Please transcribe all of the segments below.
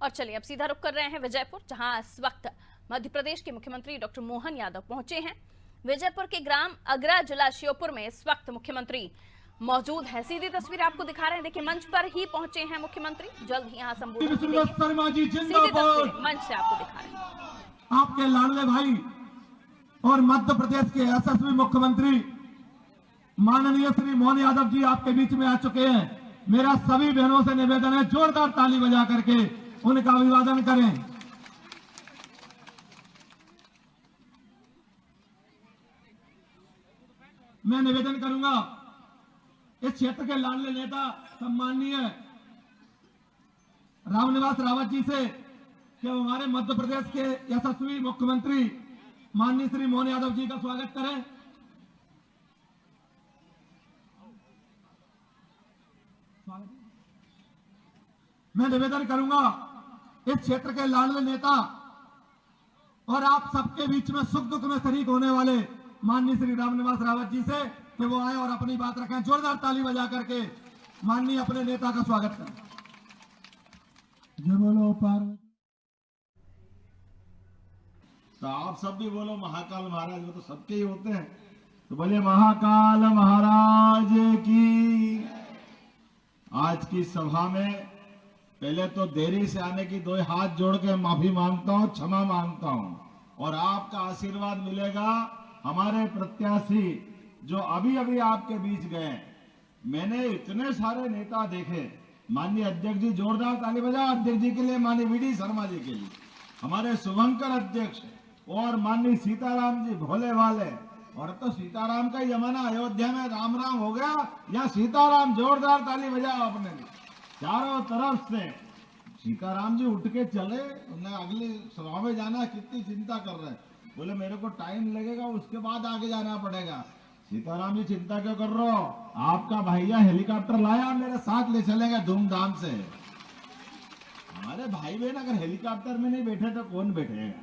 और चलिए अब सीधा रुख कर रहे हैं विजयपुर, जहां इस वक्त मध्य प्रदेश के मुख्यमंत्री डॉक्टर मोहन यादव पहुंचे हैं। विजयपुर के ग्राम अगरा, जिला श्योपुर में इस वक्त मुख्यमंत्री मौजूद है। सीधी तस्वीर आपको दिखा रहे हैं। देखिए, मंच पर ही पहुंचे हैं मुख्यमंत्री। जल्द ही यहाँ संबोधन सीधी तस्वीर मंच से आपको दिखा रहे हैं। आपके लाडले भाई और मध्य प्रदेश के यशस्वी मुख्यमंत्री माननीय श्री मोहन यादव जी आपके बीच में आ चुके हैं। मेरा सभी बहनों से निवेदन है, जोरदार ताली बजा करके उनका अभिवादन करें। मैं निवेदन करूंगा इस क्षेत्र के लाडले नेता सम्माननीय रामनिवास रावत जी से कि हमारे मध्य प्रदेश के यशस्वी मुख्यमंत्री माननीय श्री मोहन यादव जी का स्वागत करें। मैं निवेदन करूंगा इस क्षेत्र के लाडले नेता और आप सबके बीच में सुख दुख में शरीक होने वाले माननीय श्री रामनिवास रावत जी से कि वो आए और अपनी बात रखें। जोरदार ताली बजा करके माननीय अपने नेता का स्वागत करें। जय बोलो पार्वती। तो आप सब भी बोलो महाकाल महाराज, वो तो सबके ही होते हैं। तो बोले महाकाल महाराज की। आज की सभा में पहले तो देरी से आने की दो हाथ जोड़ के माफी मांगता हूं, क्षमा मांगता हूं, और आपका आशीर्वाद मिलेगा। हमारे प्रत्याशी जो अभी अभी आपके बीच गए, मैंने इतने सारे नेता देखे। माननीय अध्यक्ष जी, जोरदार ताली बजाओ अध्यक्ष जी के लिए, माननीय वीडी शर्मा जी के लिए, हमारे शुभंकर अध्यक्ष और माननीय सीताराम जी भोले वाले। और तो सीताराम का ही जमाना, अयोध्या में राम राम हो गया, या सीताराम। जोरदार ताली बजाओ अपने लिए। चारों तरफ से सीताराम जी उठ के चले, उन्हें अगली सभा में जाना, कितनी चिंता कर रहे हैं। बोले मेरे को टाइम लगेगा, उसके बाद आगे जाना पड़ेगा। सीताराम जी चिंता क्यों कर रहे हो, आपका भैया हेलीकॉप्टर लाया, मेरे साथ ले चलेंगे धूमधाम से। हमारे भाई बहन अगर हेलीकॉप्टर में नहीं बैठे तो कौन बैठेगा।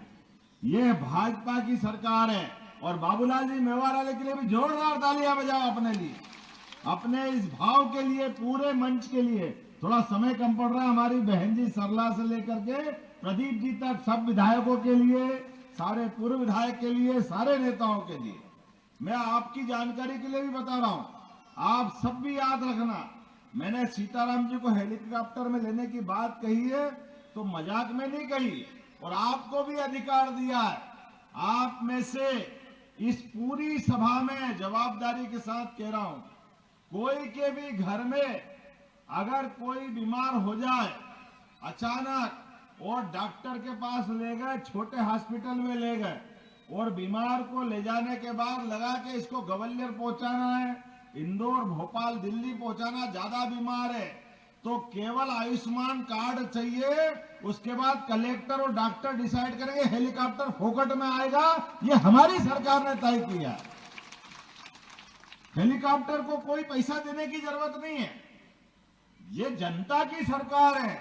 ये भाजपा की सरकार है। और बाबूलाल जी मेवाड़ वाले के लिए भी जोरदार तालियां बजाओ अपने लिए, अपने इस भाव के लिए, पूरे मंच के लिए। थोड़ा समय कम पड़ रहा है। हमारी बहन जी सरला से लेकर के प्रदीप जी तक, सब विधायकों के लिए, सारे पूर्व विधायक के लिए, सारे नेताओं के लिए। मैं आपकी जानकारी के लिए भी बता रहा हूं, आप सब भी याद रखना, मैंने सीताराम जी को हेलीकॉप्टर में लेने की बात कही है तो मजाक में नहीं कही, और आपको भी अधिकार दिया है। आप में से इस पूरी सभा में जवाबदारी के साथ कह रहा हूं, कोई के भी घर में अगर कोई बीमार हो जाए अचानक, और डॉक्टर के पास ले गए, छोटे हॉस्पिटल में ले गए, और बीमार को ले जाने के बाद लगा के इसको ग्वालियर पहुंचाना है, इंदौर, भोपाल, दिल्ली पहुंचाना, ज्यादा बीमार है तो केवल आयुष्मान कार्ड चाहिए। उसके बाद कलेक्टर और डॉक्टर डिसाइड करेंगे, हेलीकॉप्टर फोकट में आएगा। ये हमारी सरकार ने तय किया। हेलीकॉप्टर को कोई पैसा देने की जरूरत नहीं है। ये जनता की सरकार है,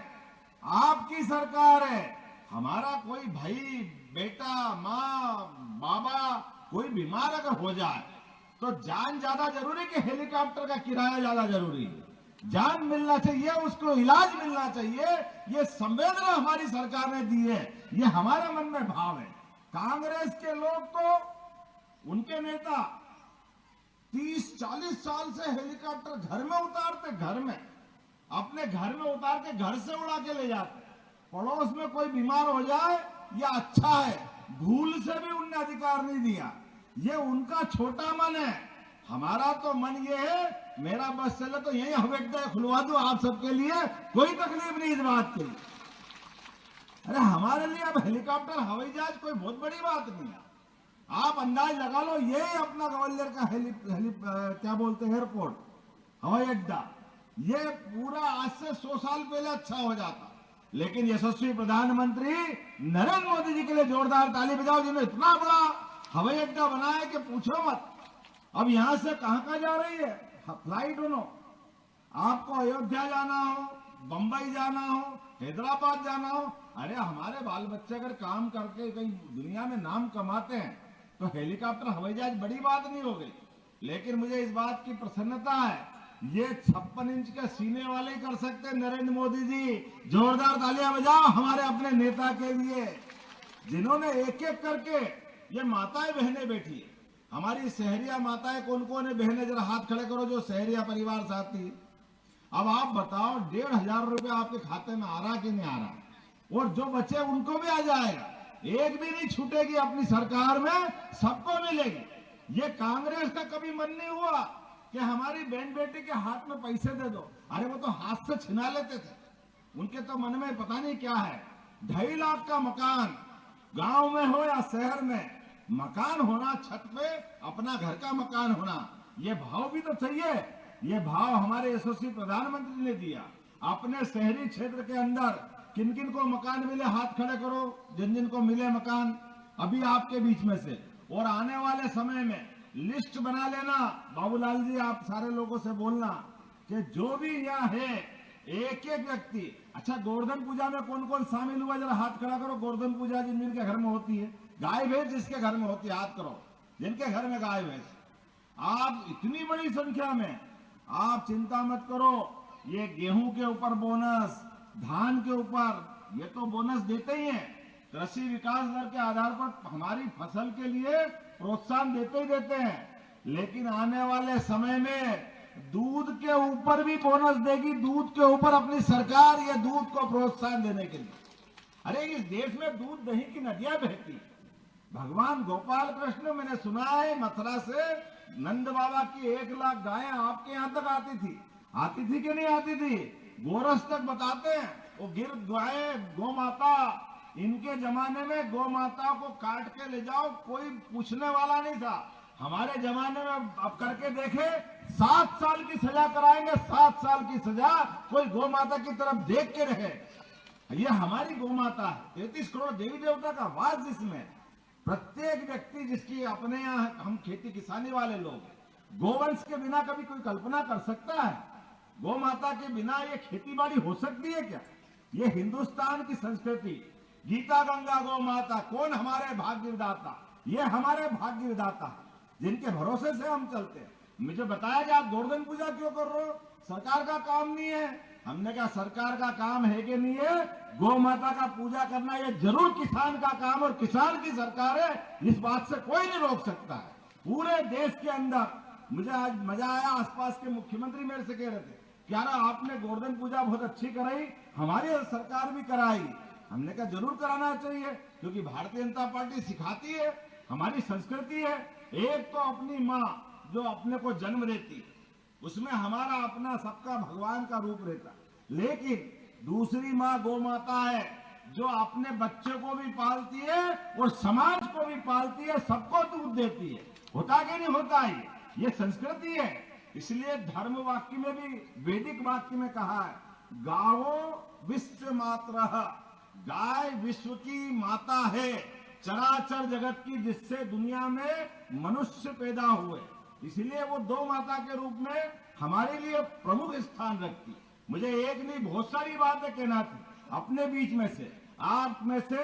आपकी सरकार है। हमारा कोई भाई, बेटा, माँ, बाबा कोई बीमार अगर हो जाए तो जान ज्यादा जरूरी कि हेलीकॉप्टर का किराया ज्यादा जरूरी है। जान मिलना चाहिए, उसको इलाज मिलना चाहिए। ये संवेदना हमारी सरकार ने दी है, ये हमारे मन में भाव है। कांग्रेस के लोग तो, उनके नेता 30-40 साल से हेलीकॉप्टर घर में उतारते, घर में अपने घर में उतार के घर से उड़ा के ले जाते। पड़ोस में कोई बीमार हो जाए या अच्छा है, भूल से भी उनने अधिकार नहीं दिया। ये उनका छोटा मन है। हमारा तो मन ये है, मेरा बस चले तो यही हवाई अड्डा खुलवा दो आप सबके लिए, कोई तकलीफ नहीं इस बात की। अरे हमारे लिए अब हेलीकॉप्टर, हवाई जहाज कोई बहुत बड़ी बात नहीं है। आप अंदाज लगा लो, ये अपना ग्वालियर का क्या बोलते हैं, एयरपोर्ट, हवाई अड्डा, ये पूरा आज से 100 साल पहले अच्छा हो जाता। लेकिन यशस्वी प्रधानमंत्री नरेंद्र मोदी जी के लिए जोरदार ताली बजाओ, जिन्होंने इतना बड़ा हवाई अड्डा बनाया कि पूछो मत। अब यहां से कहां जा रही है फ्लाइट उन्हों, आपको अयोध्या जाना हो, बंबई जाना हो, हैदराबाद जाना हो, अरे हमारे बाल बच्चे अगर काम करके कहीं दुनिया में नाम कमाते हैं तो हेलीकॉप्टर, हवाई जहाज बड़ी बात नहीं हो गई। लेकिन मुझे इस बात की प्रसन्नता है ये 56 इंच के सीने वाले ही कर सकते हैं। नरेंद्र मोदी जी, जोरदार तालियां बजाओ हमारे अपने नेता के लिए, जिन्होंने एक एक करके ये माताएं बहनें बैठी है। हमारी शहरिया माताएं कौन कौन है? बहनें जरा हाथ खड़े करो जो शहरिया परिवार साथी। अब आप बताओ 1,500 रुपया आपके खाते में आ रहा कि नहीं आ रहा? और जो बचे उनको भी आ जाएगा, एक भी नहीं छूटेगी अपनी सरकार में, सबको मिलेगी। ये कांग्रेस का कभी मन नहीं हुआ कि हमारी बहन बेटी के हाथ में पैसे दे दो। अरे वो तो हाथ से छिना लेते थे। उनके तो मन में पता नहीं क्या है। 2.5 लाख का मकान, गांव में हो या शहर में, मकान होना, छत पे अपना घर का मकान होना, ये भाव भी तो चाहिए। ये भाव हमारे यशस्वी प्रधानमंत्री ने दिया। अपने शहरी क्षेत्र के अंदर किन किन को मकान मिले, हाथ खड़े करो जिन जिन को मिले मकान अभी आपके बीच में से। और आने वाले समय में लिस्ट बना लेना बाबूलाल जी, आप सारे लोगों से बोलना कि जो भी यहाँ है एक एक व्यक्ति। अच्छा, गोवर्धन पूजा में कौन कौन शामिल हुआ? जरा हाथ खड़ा करो। गोवर्धन पूजा जिन जिनके घर में होती है, गाय भैंस जिसके घर में होती है, हाथ करो जिनके घर में गाय भैंस। आप इतनी बड़ी संख्या में, आप चिंता मत करो। ये गेहूं के ऊपर बोनस, धान के ऊपर ये तो बोनस देते ही हैं। कृषि विकास दर के आधार पर हमारी फसल के लिए प्रोत्साहन देते ही देते हैं। लेकिन आने वाले समय में दूध के ऊपर भी बोनस देगी। दूध के ऊपर अपनी सरकार ये दूध को प्रोत्साहन देने के लिए। अरे इस देश में दूध दही की नदियां बहती। भगवान गोपाल कृष्ण, मैंने सुना है मथुरा से नंद बाबा की 1 लाख गायें आपके यहाँ तक आती थी कि नहीं आती थी? गोरस तक बताते हैं वो गिर गाय गौ माता। इनके जमाने में गौ माता को काट के ले जाओ, कोई पूछने वाला नहीं था। हमारे जमाने में अब करके देखे, 7 साल की सजा कराएंगे, 7 साल की सजा। कोई गौ माता की तरफ देख के रहे। ये हमारी गौ माता है। 33 करोड़ देवी देवता का वास जिसमें, प्रत्येक व्यक्ति जिसकी अपने यहाँ, हम खेती किसानी वाले लोग, गोवंश के बिना कभी कोई कल्पना कर सकता है? गौ माता के बिना ये खेती बाड़ी हो सकती है क्या? ये हिंदुस्तान की संस्कृति। गीता गंगा गौ माता, कौन हमारे भाग्य विधाता? ये हमारे भाग्य विधाता जिनके भरोसे से हम चलते हैं। मुझे बताया कि आप गोवर्धन पूजा क्यों कर रहे हो? सरकार का काम नहीं है। हमने कहा सरकार का काम है कि नहीं है? गौ माता का पूजा करना ये जरूर किसान का काम, और किसान की सरकार है, इस बात से कोई नहीं रोक सकता है। पूरे देश के अंदर मुझे आज मजा आया, आसपास के मुख्यमंत्री मेरे से कह रहे थे कि यार आपने गोवर्धन पूजा बहुत अच्छी कराई, हमारी सरकार भी कराई। हमने कहा जरूर कराना चाहिए, क्योंकि भारतीय जनता पार्टी सिखाती है, हमारी संस्कृति है। एक तो अपनी माँ जो अपने को जन्म देती है, उसमें हमारा अपना सबका भगवान का रूप रहता, लेकिन दूसरी माँ गौ माता है जो अपने बच्चे को भी पालती है और समाज को भी पालती है, सबको दूध देती है। होता कि नहीं होता? ये संस्कृति है। इसलिए धर्म वाक्य में भी, वैदिक वाक्य में कहा है, गावो विश्व मातरः, गाय विश्व की माता है, चराचर जगत की, जिससे दुनिया में मनुष्य पैदा हुए। इसलिए वो 2 माता के रूप में हमारे लिए प्रमुख स्थान रखती। मुझे एक नहीं बहुत सारी बातें कहना थी अपने बीच में से। आप में से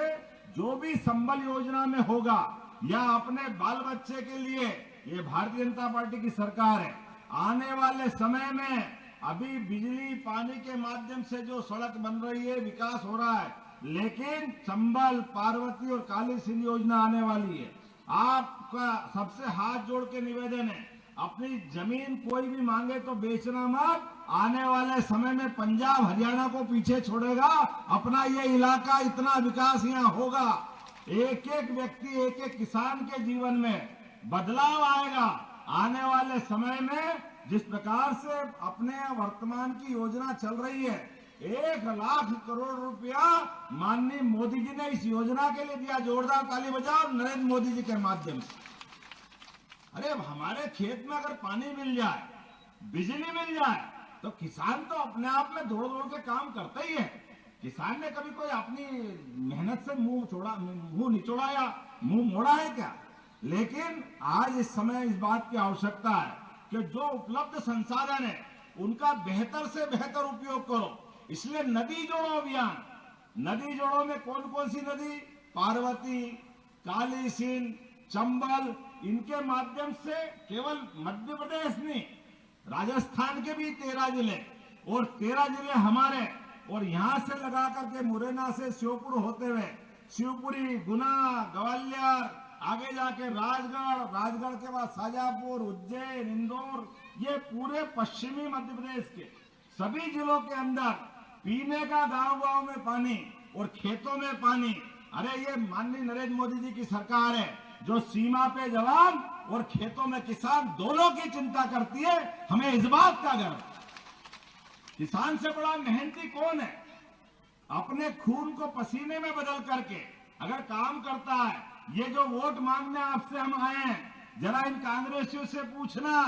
जो भी संबल योजना में होगा या अपने बाल बच्चे के लिए, ये भारतीय जनता पार्टी की सरकार है। आने वाले समय में अभी बिजली पानी के माध्यम से जो सड़क बन रही है, विकास हो रहा है, लेकिन चंबल, पार्वती और काली सिंध योजना आने वाली है। आपका सबसे हाथ जोड़ के निवेदन है, अपनी जमीन कोई भी मांगे तो बेचना मत। आने वाले समय में पंजाब हरियाणा को पीछे छोड़ेगा अपना ये इलाका, इतना विकास यहाँ होगा। एक एक व्यक्ति, एक एक किसान के जीवन में बदलाव आएगा। आने वाले समय में जिस प्रकार से अपने वर्तमान की योजना चल रही है, 1 लाख करोड़ रुपया माननीय मोदी जी ने इस योजना के लिए दिया। जोरदार ताली बजाओ नरेंद्र मोदी जी के माध्यम से। अरे हमारे खेत में अगर पानी मिल जाए, बिजली मिल जाए, तो किसान तो अपने आप में दौड़ दौड़ के काम करता ही है। किसान ने कभी कोई अपनी मेहनत से मुंह निचोड़ा या मुंह मोड़ा है क्या? लेकिन आज इस समय इस बात की आवश्यकता है कि जो उपलब्ध संसाधन है उनका बेहतर से बेहतर उपयोग करो। इसलिए नदी जोड़ो अभियान, नदी जोड़ो में कौन कौन सी नदी? पार्वती, काली सिंध, चंबल, इनके माध्यम से केवल मध्य प्रदेश नहीं, राजस्थान के भी 13 जिले और 13 जिले हमारे, और यहां से लगा करके मुरैना से श्योपुर होते हुए शिवपुरी, गुना, ग्वालियर, आगे जाके राजगढ़, राजगढ़ के बाद शाजापुर, उज्जैन, इंदौर, ये पूरे पश्चिमी मध्य प्रदेश के सभी जिलों के अंदर पीने का गांव-गांव में पानी और खेतों में पानी। अरे ये माननीय नरेंद्र मोदी जी की सरकार है जो सीमा पे जवान और खेतों में किसान दोनों की चिंता करती है। हमें इस बात का गर्व, किसान से बड़ा मेहनती कौन है? अपने खून को पसीने में बदल करके अगर काम करता है। ये जो वोट मांगने आपसे हम आए हैं, जरा इन कांग्रेसियों से पूछना,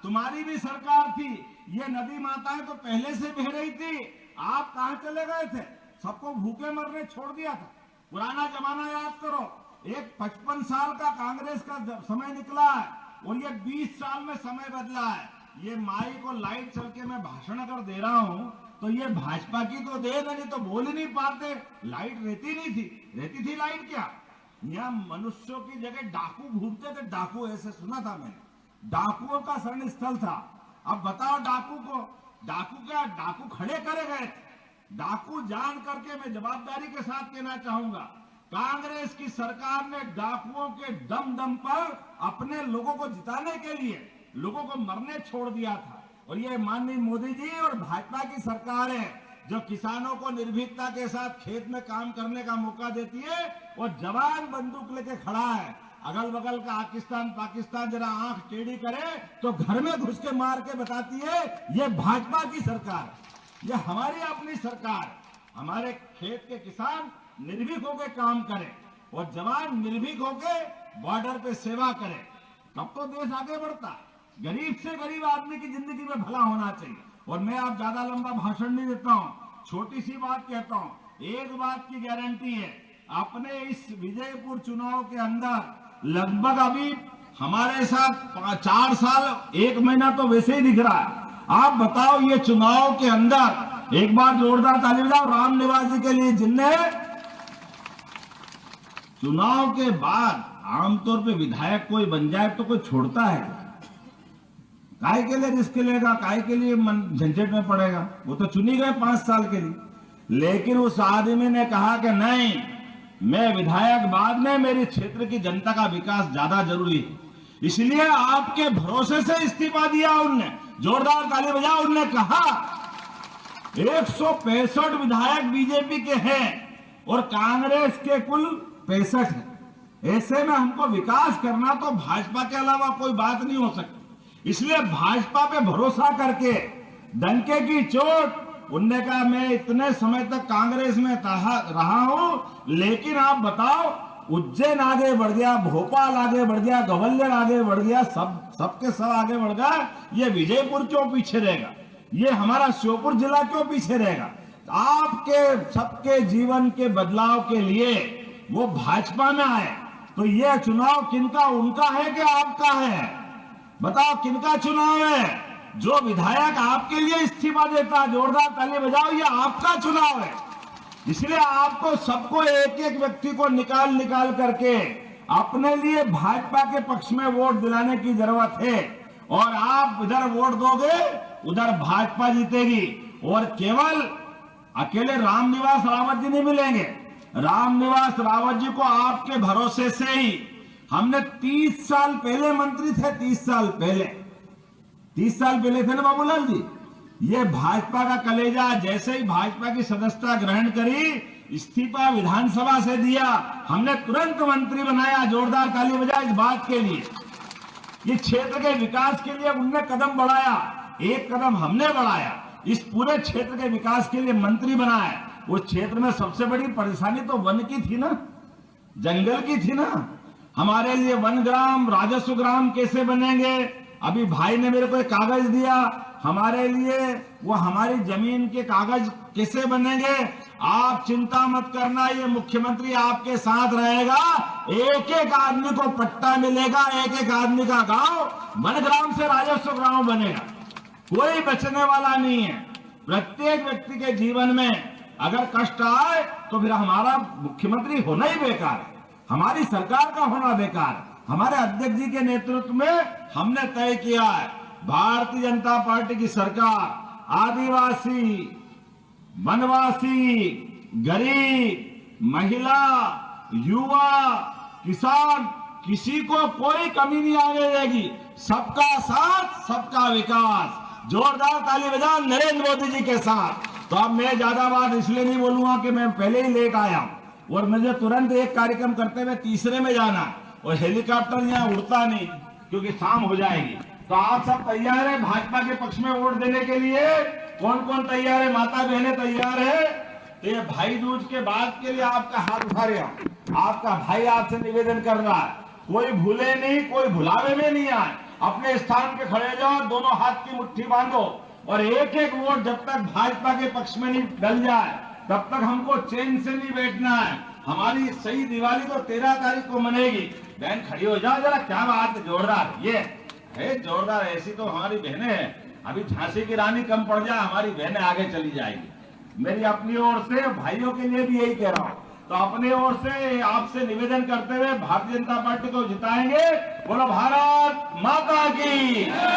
तुम्हारी भी सरकार थी, ये नदी माताएं तो पहले से बह रही थी, आप कहां चले गए थे? सबको भूखे मरने छोड़ दिया था। पुराना जमाना याद करो, एक 55 साल का कांग्रेस का समय निकला है और ये 20 साल में समय बदला है। ये माइक और लाइट चल के मैं भाषण अगर दे रहा हूं तो ये भाजपा की तो दे, नहीं तो बोल ही नहीं पाते। लाइट रहती नहीं थी, रहती थी लाइट क्या? यहाँ मनुष्यों की जगह डाकू घूमते थे। डाकू ऐसे सुना था मैंने, डाकुओं का शरण स्थल था। अब बताओ डाकू को, डाकू क्या, डाकू खड़े करे गए थे। डाकू जान करके मैं जवाबदारी के साथ कहना चाहूंगा, कांग्रेस की सरकार ने डाकुओं के दम दम पर अपने लोगों को जिताने के लिए लोगों को मरने छोड़ दिया था। और ये माननीय मोदी जी और भाजपा की सरकार है जो किसानों को निर्भीकता के साथ खेत में काम करने का मौका देती है और जवान बंदूक लेके खड़ा है। अगल बगल का पाकिस्तान जरा आंख टेढ़ी करे तो घर में घुस के मार के बताती है ये भाजपा की सरकार, ये हमारी अपनी सरकार। हमारे खेत के किसान निर्भीक होकर काम करें और जवान निर्भीक होकर बॉर्डर पे सेवा करें, तब तो देश आगे बढ़ता। गरीब से गरीब आदमी की जिंदगी में भला होना चाहिए। और मैं आप ज्यादा लंबा भाषण नहीं देता हूं, छोटी सी बात कहता हूं। एक बात की गारंटी है, अपने इस विजयपुर चुनाव के अंदर लगभग अभी हमारे साथ 4 साल 1 महीना तो वैसे ही दिख रहा है। आप बताओ ये चुनाव के अंदर एक बार जोरदार ताली बजाओ राम निवास जी के लिए, जिनने चुनाव के बाद आमतौर पे विधायक कोई बन जाए तो कोई छोड़ता है? काय के लिए रिस्क लेगा, काय के लिए झंझट में पड़ेगा? वो तो चुनी गए 5 साल के लिए। लेकिन उस आदमी ने कहा कि नहीं, मैं विधायक बाद में, मेरे क्षेत्र की जनता का विकास ज्यादा जरूरी है, इसलिए आपके भरोसे से इस्तीफा दिया उनने। जोरदार ताली बजाओ। उनने कहा 165 विधायक बीजेपी के हैं और कांग्रेस के कुल 65 है। ऐसे में हमको विकास करना तो भाजपा के अलावा कोई बात नहीं हो सकती। इसलिए भाजपा पे भरोसा करके डंके की चोट, उनने कहा मैं इतने समय तक कांग्रेस में रहा हूं, लेकिन आप बताओ उज्जैन आगे बढ़ गया, भोपाल आगे बढ़ गया, ग्वालियर आगे बढ़ गया, सबके सब आगे बढ़ गया, ये विजयपुर क्यों पीछे रहेगा? ये हमारा श्योपुर जिला क्यों पीछे रहेगा? आपके सबके जीवन के बदलाव के लिए वो भाजपा में आए। तो ये चुनाव किनका, उनका है कि आपका है? बताओ किनका चुनाव है? जो विधायक आपके लिए इस्तीफा देता, जोरदार ताली बजाओ, ये आपका चुनाव है। इसलिए आपको सबको एक एक व्यक्ति को निकाल करके अपने लिए भाजपा के पक्ष में वोट दिलाने की जरूरत है। और आप इधर वोट दोगे, उधर भाजपा जीतेगी। और केवल अकेले रामनिवास रावत जी नहीं मिलेंगे। रामनिवास रावत जी को आपके भरोसे से ही हमने 30 साल पहले मंत्री थे, 30 साल पहले थे ना बाबूलाल जी। ये भाजपा का कलेजा, जैसे ही भाजपा की सदस्यता ग्रहण करी, इस्तीफा विधानसभा से दिया, हमने तुरंत मंत्री बनाया। जोरदार ताली बजाए इस बात के लिए। ये क्षेत्र के विकास के लिए उनने कदम बढ़ाया, एक कदम हमने बढ़ाया। इस पूरे क्षेत्र के विकास के लिए मंत्री बनाया। उस क्षेत्र में सबसे बड़ी परेशानी तो वन की थी ना, जंगल की थी ना। हमारे लिए वन ग्राम, राजस्व ग्राम कैसे बनेंगे? अभी भाई ने मेरे को एक कागज दिया हमारे लिए, वो हमारी जमीन के कागज कैसे बनेंगे? आप चिंता मत करना, ये मुख्यमंत्री आपके साथ रहेगा। एक एक आदमी को पट्टा मिलेगा, एक एक आदमी का गांव वन ग्राम से राजस्व ग्राम बनेगा। कोई बचने वाला नहीं है। प्रत्येक व्यक्ति के जीवन में अगर कष्ट आए तो फिर हमारा मुख्यमंत्री होना ही बेकार है, हमारी सरकार का होना बेकार है। हमारे अध्यक्ष जी के नेतृत्व में हमने तय किया है भारतीय जनता पार्टी की सरकार आदिवासी, वनवासी, गरीब, महिला, युवा, किसान, किसी को कोई कमी नहीं आने देगी। सबका साथ, सबका विकास। जोरदार ताली बजाओ नरेंद्र मोदी जी के साथ। तो अब मैं ज्यादा बात इसलिए नहीं बोलूंगा कि मैं पहले ही लेकर आया हूं और मुझे तुरंत एक कार्यक्रम करते हुए तीसरे में जाना और हेलीकॉप्टर यहाँ उड़ता नहीं क्योंकि शाम हो जाएगी। तो आप सब तैयार है भाजपा के पक्ष में वोट देने के लिए? कौन कौन तैयार है? माता बहनें तैयार है? तो ये भाई दूज के बाद के लिए आपका हाथ उठा रहे हो। आपका भाई आपसे निवेदन कर रहा है, कोई भूले नहीं, कोई भुलावे में नहीं आए। अपने स्थान पे खड़े जाओ, दोनों हाथ की मुट्ठी बांधो और एक एक वोट जब तक भाजपा के पक्ष में नहीं डल जाए तब तक हमको चैन से नहीं बैठना है। हमारी सही दिवाली तो 13 तारीख को मनेगी। बहन खड़ी हो जाओ जरा, क्या बात है, जोरदार। ये है जोरदार, ऐसी तो हमारी बहनें हैं। अभी झांसी की रानी कम पड़ जाए, हमारी बहनें आगे चली जाएगी। मेरी अपनी ओर से भाइयों के लिए भी यही कह रहा हूँ। तो अपने ओर से आपसे निवेदन करते हुए भारतीय जनता पार्टी को जिताएंगे। बोलो भारत माता की।